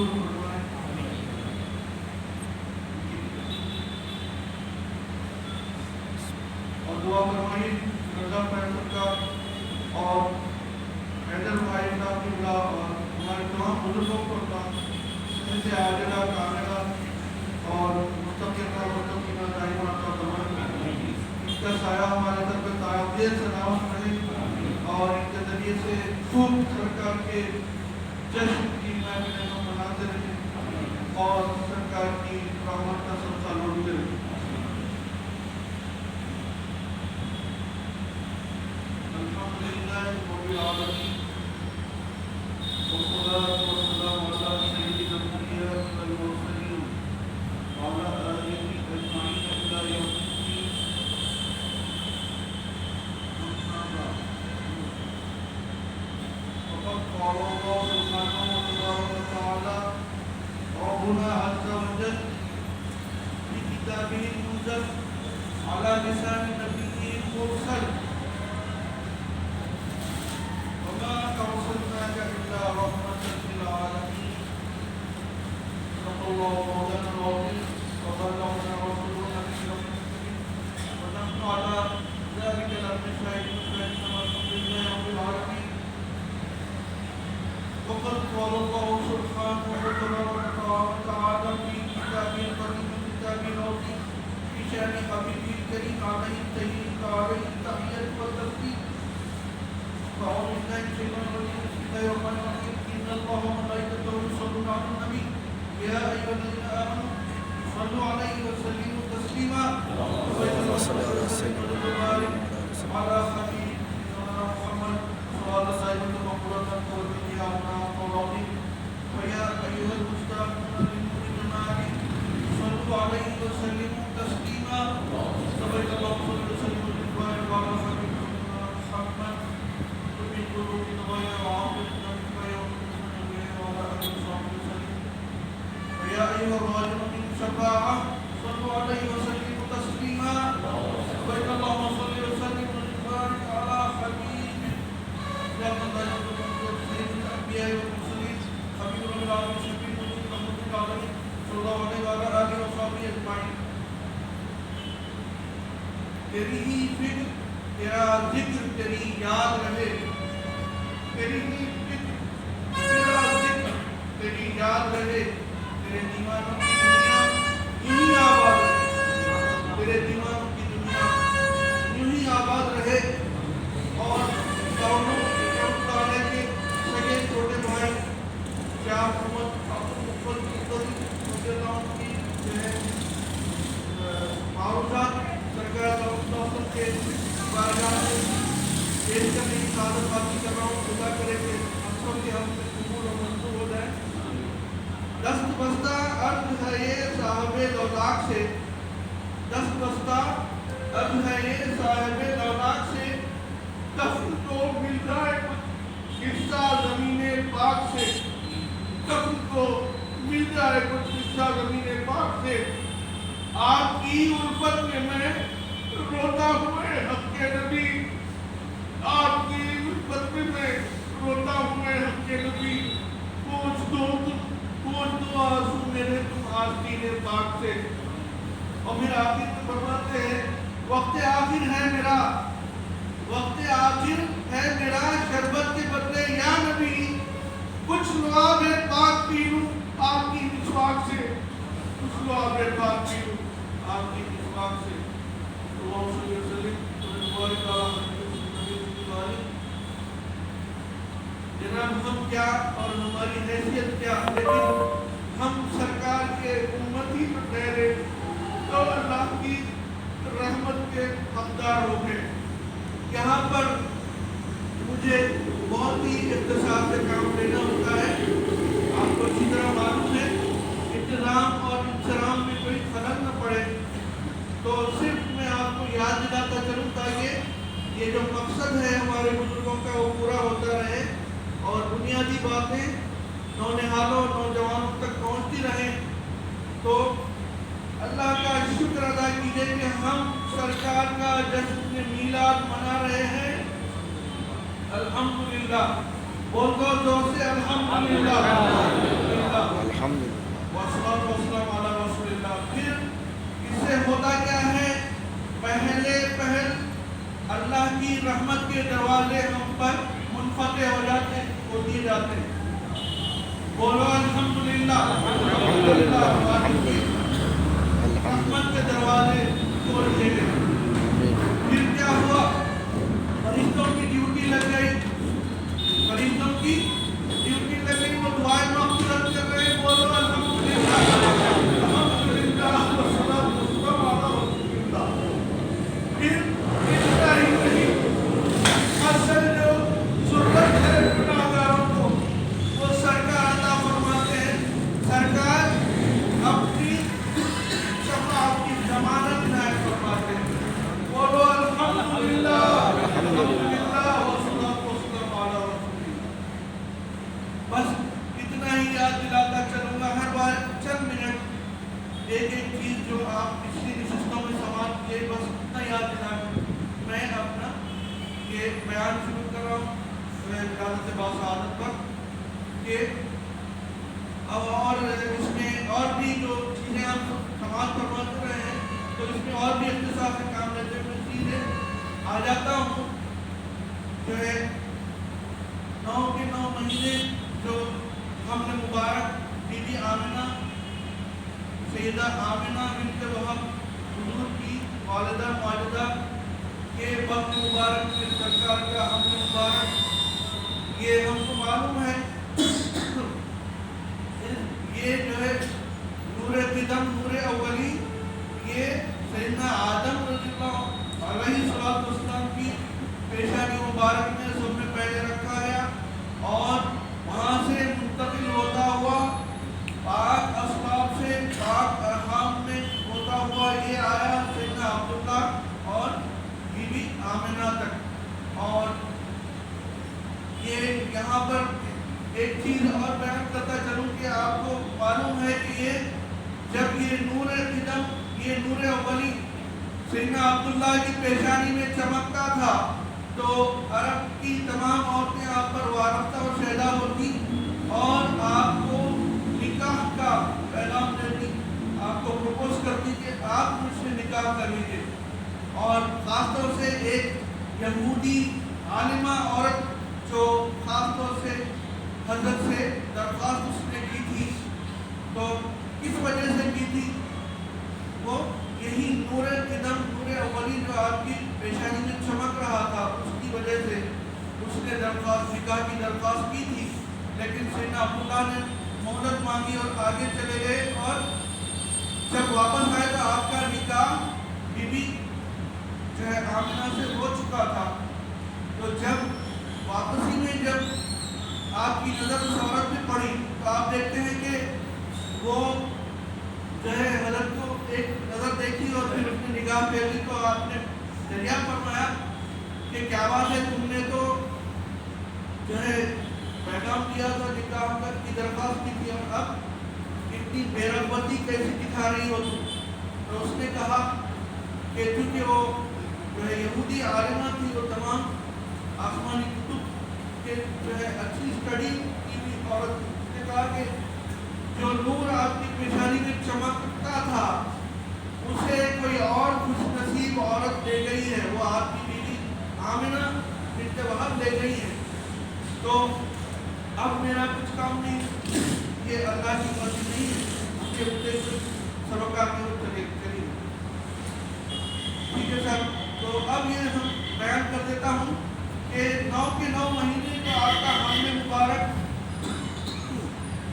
منظور فرمائے. اور دعا فرمائیے رضا فیصل کا اور حیدر بھائی صاحب کی بلا اور ہمارے تمام بزرگوں کو ان سے عاجلہ کاملہ اور مستقبل مستقبل دائمہ کا فرمائے. اس کا سایہ ہمارے سر پہ تعدیر سلامت رہے اور ان کے ذریعے سے خوب سرکار کے جشن کی محفلیں مناتے رہے اور سرکار کی رحمت کا صدقہ لوٹتے رہے. الحمدللہ رب العالمین والصلاة والسلام على سيدنا الأنبياء والمرسلين وعلى آله أجمعين إلى يوم الدين. وقد قال الله سبحانه وتعالى ربنا عز وجل في كتابه المنزل على لسان نبيه المرسل وما أرسلناك إلا رحمة للعالمين. صدق الله مولانا العظيم وبلغنا رسولنا ونحن على ذلك لمن شاهدين فإنما الحمد لله رب العالمين. وقد قال الله سبحانه وتعالى في كتابه القديم كتابه العظيم في شأن حبيبه الكريم عليه التحية والتسليم. فأعوذ بالله من الشيطان الرجيم بسم الله الرحمن الرحيم. إن الله وملائكته يصلون على النبي يا أيها الذين آمنوا صلوا عليه وسلموا تسليما. اللهم صل على سيدنا على حبيبنا محمد وعلى سائر المقبولات والدنيا والعظيم. ويا أيها المستمعون للمؤمنين صلوا عليه وسلموا تسليما. صلى الله عليه وسلم وعلى حبيبنا محمد ومن قلوبنا غير عاقلنا ويوم وعلى آله وصحبه وسلم. ويا أيها الراجون من شفاعة صلوا عليه وسلموا تسليما. وإن اللهم صل وسلم وبارك على حبيبك يا من لا يخلق سيد الأنبياء والمرسلين حبيب العالمين شفيع رحمة العالمين صلى الله عليه وعلى آله وصحبه أجمعين. تیری ہی فکر تیرا ذکر تیری یاد رہے. تیری ہی فکر تیرا ذکر تیری یاد رہے. تیرے دیوانوں کی دنیا یوں ہی آباد رہے. تیرے دیوانوں کی دنیا یوں ہی آباد رہے. اور دونوں تعالیٰ کے سگے چھوٹے بھائی کیا حکومت رضی اللہ عنہ کی جو ہے معروضات سرکار دوست کے بارگاہ میں پیش کرنے کی سعادت حاصل کر رہا ہوں. خدا کرے کہ ہم سب کے ہم سے قبول اور منظور ہو جائے. دست بستہ عرض ہے یہ صاحب لولاک سے. دست بستہ عرض ہے یہ صاحب لولاک سے. دفن کو مل جائے کچھ حصہ زمین پاک سے. دفن کو مل جائے کچھ حصہ زمین پاک سے. آپ کی الفت میں میں روتا ہوئے حق کے نبی. آپ کی الفت میں میں روتا ہوئے حق کے نبی. پوچھ دو آنسو میرے تم آستین پاک سے. اور پھر آخر میں فرماتے ہیں وقت آخر ہے میرا. وقت آخر ہے میرا شربت کے بدلے یا نبی کچھ لعاب پاک پی لوں آپ کی مسواک سے. کچھ لعاب پاک پی لوں آپ کی مسواک سے. اللہم صلی وسلم وبارک علی سیدنا. جناب ہم کیا اور ہماری حیثیت کیا, لیکن ہم سرکار کے امتی پر ٹھہرے تو اللہ کی رحمت کے حقدار ہو گئے. یہاں پر مجھے بہت ہی اختصار سے کام لینا ہوتا ہے. آپ کو اچھی طرح معلوم ہے انتظام اور انصرام میں کوئی خلل نہ پڑے. تو صرف میں آپ کو یاد دلاتا چلوں تاکہ یہ جو مقصد ہے ہمارے بزرگوں کا وہ پورا ہوتا رہے اور بنیادی باتیں نونہالوں نوجوانوں تک پہنچتی رہیں. تو اللہ کا شکر ادا کیجئے کہ ہم سرکار کا جشن میلاد منا رہے ہیں. الحمدللہ. بول دو زور سے الحمدللہ. رحمت کے دروازے ہم پر منفتح ہو جاتے ہیں، وہ دیے جاتے ہیں۔ بولو الحمدللہ، الحمدللہ، رحمت کے دروازے کھول دیے گئے۔ پھر کیا ہوا؟ فرشتوں کی ڈیوٹی لگ گئی، فرشتوں کی ڈیوٹی لگ گئی، وہ دعائیں مغفرت کر رہے ہیں۔ بولو الحمدللہ، الحمدللہ، والصلاۃ والسلام علی رسول اللہ۔ پھر اتنا ہی نہیں، اصل جو ضرورت ہے گناہگاروں کو وہ سرکار عطا فرماتے ہیں۔ سرکار اپنی شفاعت کی ضمانت عنایت فرماتے ہیں۔ بولو الحمدللہ، الحمدللہ، والصلاۃ والسلام علی رسول اللہ۔ بس اتنا ہی یاد دلاتا چلوں گا ہر بار چند منٹ، ایک ایک چیز جو آپ پچھلی نشستوں میں سماعت کیے، بس اتنا یاد دلانا۔ میں اپنا یہ بیان شروع کر رہا ہوں اجازت باسعادت پر کہ اب اور اس میں اور بھی جو چیزیں آپ سماعت فرماتے رہے ہیں تو اس میں اور بھی اختصار سے کام لیتے ہوئے چیزیں آ جاتا ہوں۔ جو ہے 9 کے 9 مہینے جو حمل مبارک بی بی آمنہ سیدہ آمنہ بنت وہب حضور کی والدہ ماجدہ کے وقت مبارک میں سرکار کا حمل مبارک، یہ ہم کو معلوم ہے یہ جو ہے نور قدم، نور اولی، یہ سیدنا آدم رضی اللہ علیہ السلام کی پیشانی مبارک میں سب میں پہلے رکھا گیا، اور وہاں سے منتقل ہوتا ہوا پاک اسباب سے پاک ارحام میں ہوتا ہوا یہ آیا سیدنا عبداللہ اور بی بی آمنہ تک۔ اور یہ یہاں پر ایک چیز اور بیان کرتا چلوں کہ آپ کو معلوم ہے کہ یہ جب یہ نور قدم، یہ نور اولی سیدنا عبداللہ کی پیشانی میں چمکتا تھا تو عرب کی تمام عورتیں آپ پر وارفتہ اور شہدا ہوتی اور آپ کو نکاح کا پیغام دیتی، آپ کو پروپوز کرتی کہ آپ مجھ سے نکاح کر لیجیے۔ اور خاص طور سے ایک یہودی عالمہ عورت جو خاص طور سے حضرت سے درخواست اس نے کی تھی، تو کس وجہ سے کی تھی؟ وہ یہی نور قدم، نور اولی جو آپ کی پیشانی میں چمک رہا تھا، اس کی وجہ سے اس نے درخواست، نکاح کی درخواست کی تھی۔ لیکن سیدنا عبداللہ نے مہلت مانگی اور آگے چلے گئے، اور جب واپس آئے تو آپ کا نکاح بی بی جو ہے آمنہ سے ہو چکا تھا۔ تو جب واپسی میں جب آپ کی نظر اس عورت میں پڑی تو آپ دیکھتے ہیں کہ وہ جو ہے حضرت کو ایک نظر دیکھی اور پھر اس نے نگاہ پھیری تو آپ نے دریافت فرمایا کہ کیا بات ہے، تم نے تو جو ہے پیغام دیا تھا، نکاح کی درخواست کی تھی، اور اب اتنی بے رغبتی کیسے دکھا رہی ہو تم؟ تو اس نے کہا کہ چونکہ وہ جو ہے یہودی عالمہ تھی، وہ تمام آسمانی کتب کے جو ہے اچھی اسٹڈی کی ہوئی عورت، اس نے کہا کہ جو نور آپ کی پیشانی میں چمکتا تھا اسے کوئی اور خوش نصیب عورت دے گئی ہے، وہ آپ کی بیوی آمنہ بنت وہب دے گئی ہے، تو اب میرا کچھ کام نہیں، یہ اللہ کی مرضی نہیں ہے، اس کے اندر کچھ سروکار میں چلی۔ ٹھیک ہے صاحب، تو اب یہ ہم بیان کر دیتا ہوں کہ 9 کے 9 مہینے کا آپ کا حمل مبارک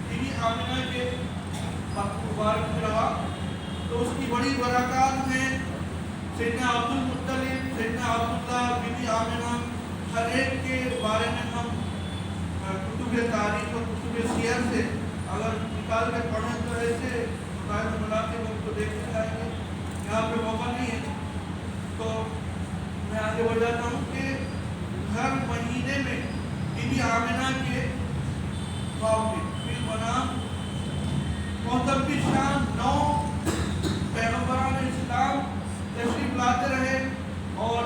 بی بی آمنہ کے وقت مبارک میں رہا، تو اس کی بڑی برکات ہیں۔ سیدنا عبد المطلب، سیدنا عبداللہ، بی بی آمنہ، ہر ایک کے بارے میں ہم کتب تاریخ اور کتب سیر سے اگر نکال کے پڑھیں تو ایسے مقاعد بنا کے وقت کو دیکھتے جائیں گے، یہاں پہ موقع نہیں ہے، تو میں آگے بڑھ جاتا ہوں کہ ہر مہینے میں بی بی آمنہ کے خواب میں بالمنام محتب شان 9 پیغمبران اسلام تشریف لاتے رہے، اور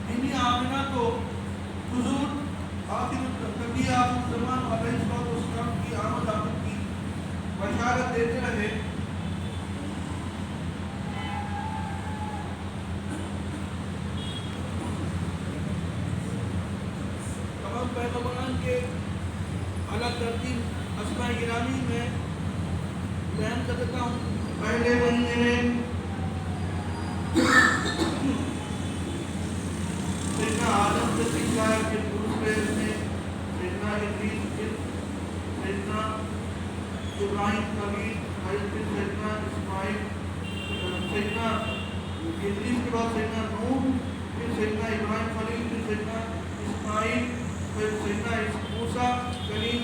بی بی آمنہ کو حضور خاتم الانبیاء مسلمان علیہ السلام کی آمد کی بشارت دیتے رہے۔ پیغمبران کے اعلیٰ ترتیب اسماء گرامی میں بیان کر دیتا ہوں۔ پہلے مہینے میں سیدنا آدم سے سیکھا ہے، پھر دوسرے میں سیدنا ادریس، پھر سیدنا ابراہیم خلیل، پھر سیدنا اسماعیل، سیدنا ادریس کے بعد سیدنا نوح، پھر سیدنا ابراہیم خلیل، پھر سیدنا اسماعیل، پھر سیدنا موسیٰ کلیم،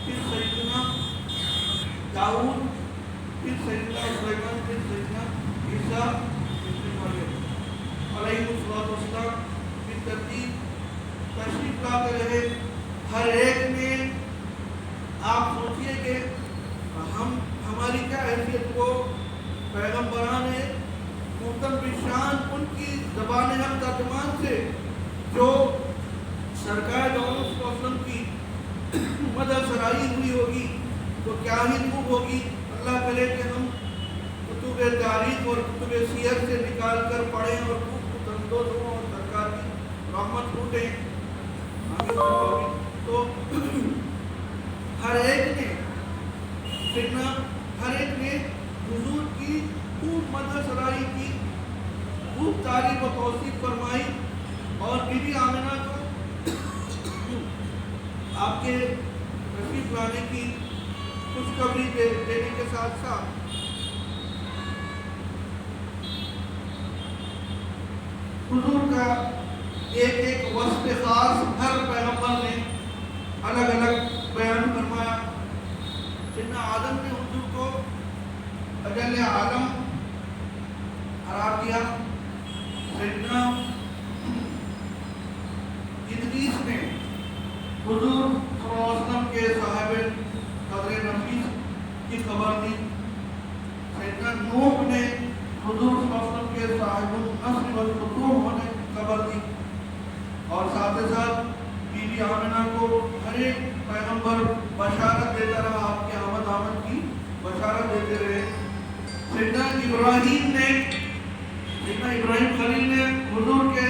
پھر سیدنا داؤد، پھر سیدنا سلیمان، پھر سیدنا عیسیٰ ابن مریم علیہ السلام کی ترتیب تشریف لاتے رہے۔ ہر ایک میں آپ سوچئے کہ ہماری کیا حیثیت، وہ پیغمبران محترم بشان ان کی زبان حق ترجمان سے جو سرکار دو علیہ وسلم کی مدح سرائی ہوئی ہوگی تو کیا ہی خوب ہوگی۔ اللہ کرے کہ ہم کتب تاریخ اور کتب سیر سے نکال کر پڑھیں اور خوب تندوز ہوں اور سرکار کی رحمت لوٹیں۔ تو ہر ایک نے حضور کی خوب مدح سرائی کی، خوب تعریف و توصیف فرمائی، اور بی بی آمنہ کو آپ کے تشریف لانے کی خوشخبری دینے کے ساتھ ساتھ حضور کا ایک وصف خاص ہر پیغمبر نے الگ الگ بیان فرمایا۔ سیدنا آدم نے حضور کو اجل عالم قرار دیا، سیدنا ادریس نے حضور صلی اللہ علیہ وسلم کے صاحب قدر نفیس کی خبر دی، سیدنا نوح نے حضور صلی اللہ علیہ وسلم کے صاحب النصر والفتوح ہونے کی خبر دی، اور ساتھ ہی ساتھ بی بی آمنہ کو ہر ایک پیغمبر بشارت دیتا رہا، آپ کے آمد کی بشارت دیتے رہے۔ سیدنا ابراہیم خلیل نے حضور کے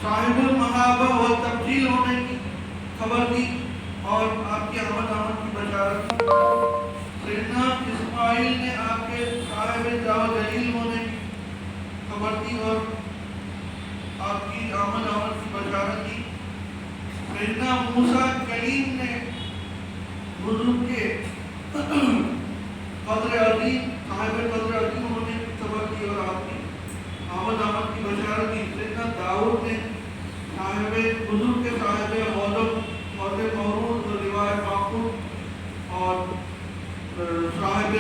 صاحب المحابہ و تبجیل ہونے کی خبر دی اور آپ کی آمد کی بشارت دی۔ سیدنا اسماعیل نے آپ کے صاحب جاہ جلیل ہونے کی خبر دی اور آپ کی آمد کی بشارت دی۔ سیدنا موسیٰ کلیم نے حضور کے قدر عظیم صاحب قدر عظیم ہونے کی خبر دی اور آپ کی آمد کی بشارت دی۔ سیدنا داؤد نے حضور کے صاحب غضب اور مورود و روایت محمود اور صاحب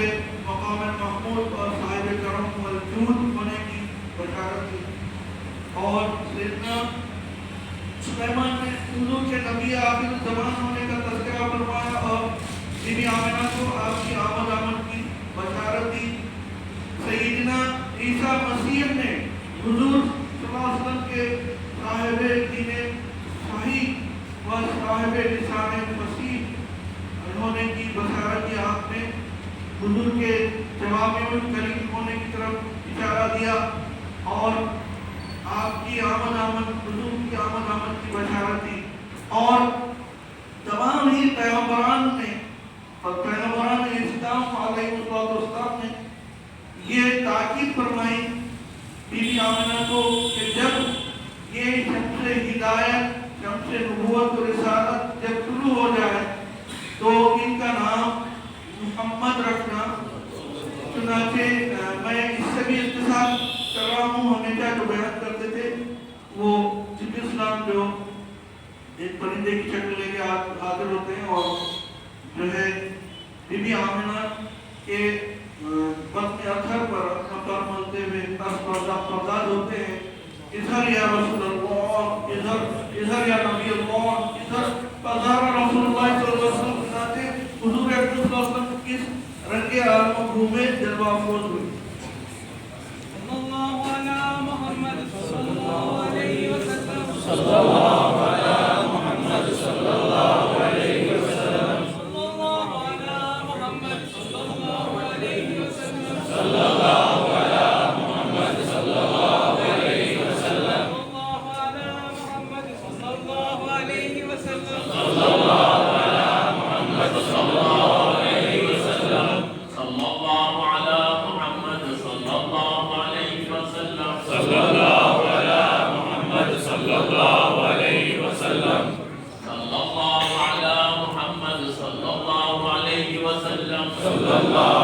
مقام محمود اور صاحب کرم والجود ہونے کی بشارت دی۔ اور سیدنا سلیمان نے حضور کے نبی آخر الزمان ہونے کا تذکرہ فرمایا اور بی بی آمنہ کو آپ کی آمد کی بشارت دی۔ سیدنا عیسیٰ مسیح نے حضور صلی اللہ علیہ وسلم کے صاحب دین صحیح و صاحب لسان مسیح ہونے کی بشارت دی۔ آپ نے حضور کے جواب الکریم ہونے کی طرف اشارہ دیا اور آپ کی آمد حضور کی آمد کی بشارت دی۔ اور تمام ہی پیغمبران اسلام علیہ السلام نے یہ تاکید فرمائی بی بی آمنہ کو کہ جب یہ شمس ہدایت، شمس نبوت و رسالت جب طلوع ہو جائے تو ان کا نام محمد رکھنا۔ چنانچہ میں اس سے بھی اتصال کر رہا ہوں، ہمیشہ جو بیان کرتے تھے وہ جبریل اسلام جو ایک پرندے کی شکل لے کے حاضر ہوتے ہیں اور جو ہے بی بی آمنہ کے بطن اطہر پر اپنا پر ملتے ہوئے پرداد ہوتے ہیں، اظہر یا رسول اللہ، اظہر یا نبی اللہ، اظہر پذار رسول اللہ صلی اللہ علیہ وسلم بتاتے حضور اکرم صلی اللہ علیہ وسلم کس رنگ عالم و روح میں جلوہ افروز ہوئی۔ صلی اللہ علی محمد صلی اللہ علیہ وسلم، صلی اللہ علی محمد صلی اللہ علیہ وسلم، صلی اللہ علی محمد صلی اللہ علیہ وسلم، صلی اللہ علی محمد صلی اللہ علیہ وسلم، صلی اللہ علی محمد صلی اللہ علیہ وسلم، صلی اللہ